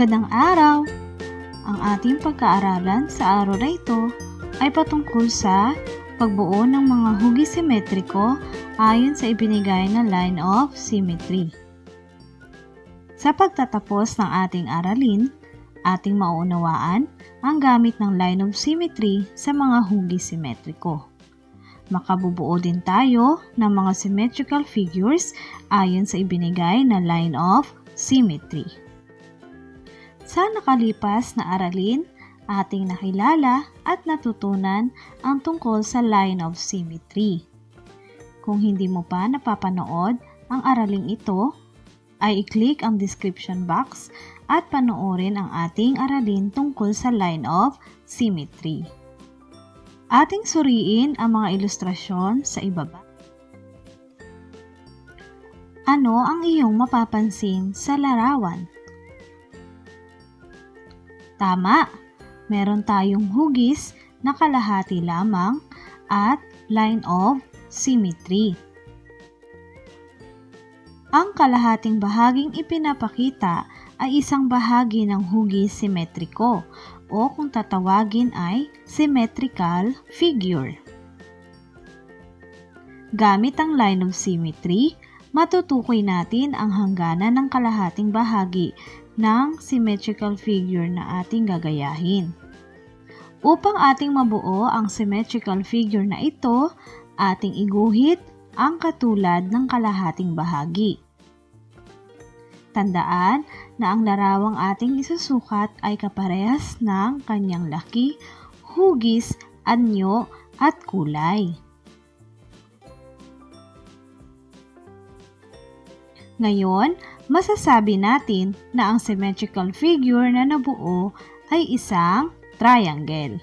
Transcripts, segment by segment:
Magandang araw! Ang ating pagkaaralan sa araw na ito ay patungkol sa pagbuo ng mga hugis simetriko ayon sa ibinigay na line of symmetry. Sa pagtatapos ng ating aralin, ating mauunawaan ang gamit ng line of symmetry sa mga hugis simetriko. Makabubuo din tayo ng mga symmetrical figures ayon sa ibinigay na line of symmetry. Sa nakalipas na aralin, ating nakilala at natutunan ang tungkol sa line of symmetry. Kung hindi mo pa napapanood ang araling ito, ay i-click ang description box at panoorin ang ating aralin tungkol sa line of symmetry. Ating suriin ang mga ilustrasyon sa ibaba. Ano ang iyong mapapansin sa larawan? Tama, meron tayong hugis na kalahati lamang at line of symmetry. Ang kalahating bahaging ipinapakita ay isang bahagi ng hugis simetriko o kung tatawagin ay symmetrical figure. Gamit ang line of symmetry, matutukoy natin ang hangganan ng kalahating bahagi ng symmetrical figure na ating gagayahin. Upang ating mabuo ang symmetrical figure na ito, ating iguhit ang katulad ng kalahating bahagi. Tandaan na ang larawang ating isusukat ay kaparehas ng kanyang laki, hugis, anyo at kulay. Ngayon, masasabi natin na ang symmetrical figure na nabuo ay isang triangle.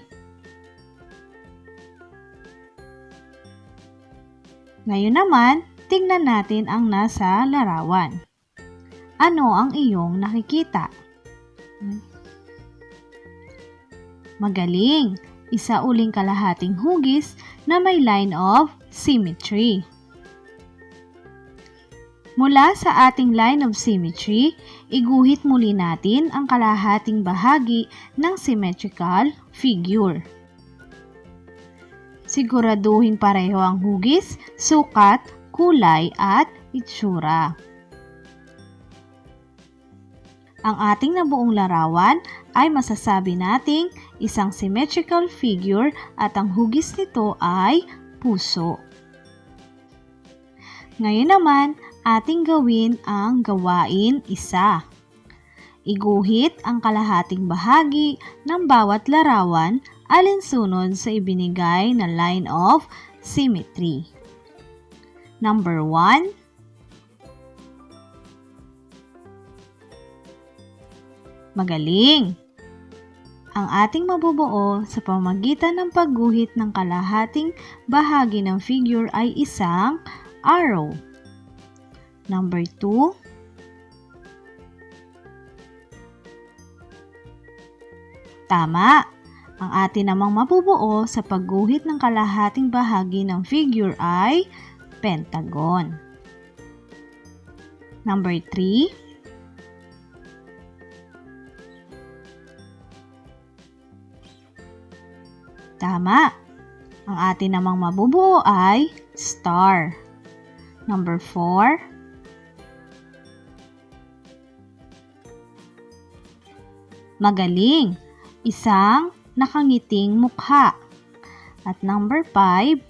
Ngayon naman, tingnan natin ang nasa larawan. Ano ang iyong nakikita? Magaling! Isa uling kalahating hugis na may line of symmetry. Mula sa ating line of symmetry, iguhit muli natin ang kalahating bahagi ng symmetrical figure. Siguraduhin pareho ang hugis, sukat, kulay at itsura. Ang ating nabuong larawan ay masasabi nating isang symmetrical figure at ang hugis nito ay puso. Ngayon naman, ating gawin ang gawain isa. Iguhit ang kalahating bahagi ng bawat larawan alinsunod sa ibinigay na line of symmetry. Number 1. Magaling! Ang ating mabubuo sa pamamagitan ng pagguhit ng kalahating bahagi ng figure ay isang arrow. Number 2. Tama! Ang atin namang mabubuo sa pagguhit ng kalahating bahagi ng figure ay pentagon. Number 3. Tama! Ang atin namang mabubuo ay star. Number 4. Magaling! Isang nakangiting mukha. At number 5.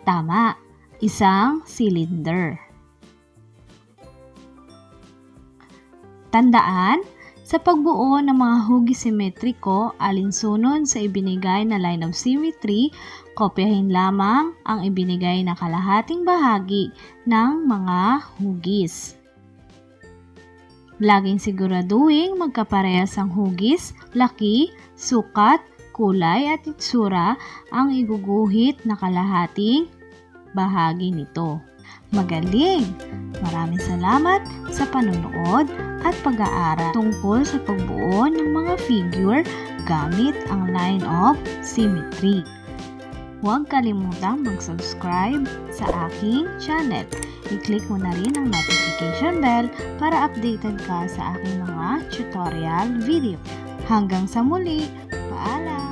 Tama! Isang cylinder. Tandaan, sa pagbuo ng mga hugis simetriko alinsunod sa ibinigay na line of symmetry, kopyahin lamang ang ibinigay na kalahating bahagi ng mga hugis. Laging siguraduhin magkaparehas ang hugis, laki, sukat, kulay at itsura ang iguguhit na kalahating bahagi nito. Magaling! Maraming salamat sa panonood at pag-aaral tungkol sa pagbuo ng mga figure gamit ang line of symmetry. Huwag kalimutang mag-subscribe sa aking channel. I-click mo na rin ang notification bell para updated ka sa aking mga tutorial video. Hanggang sa muli, paalam!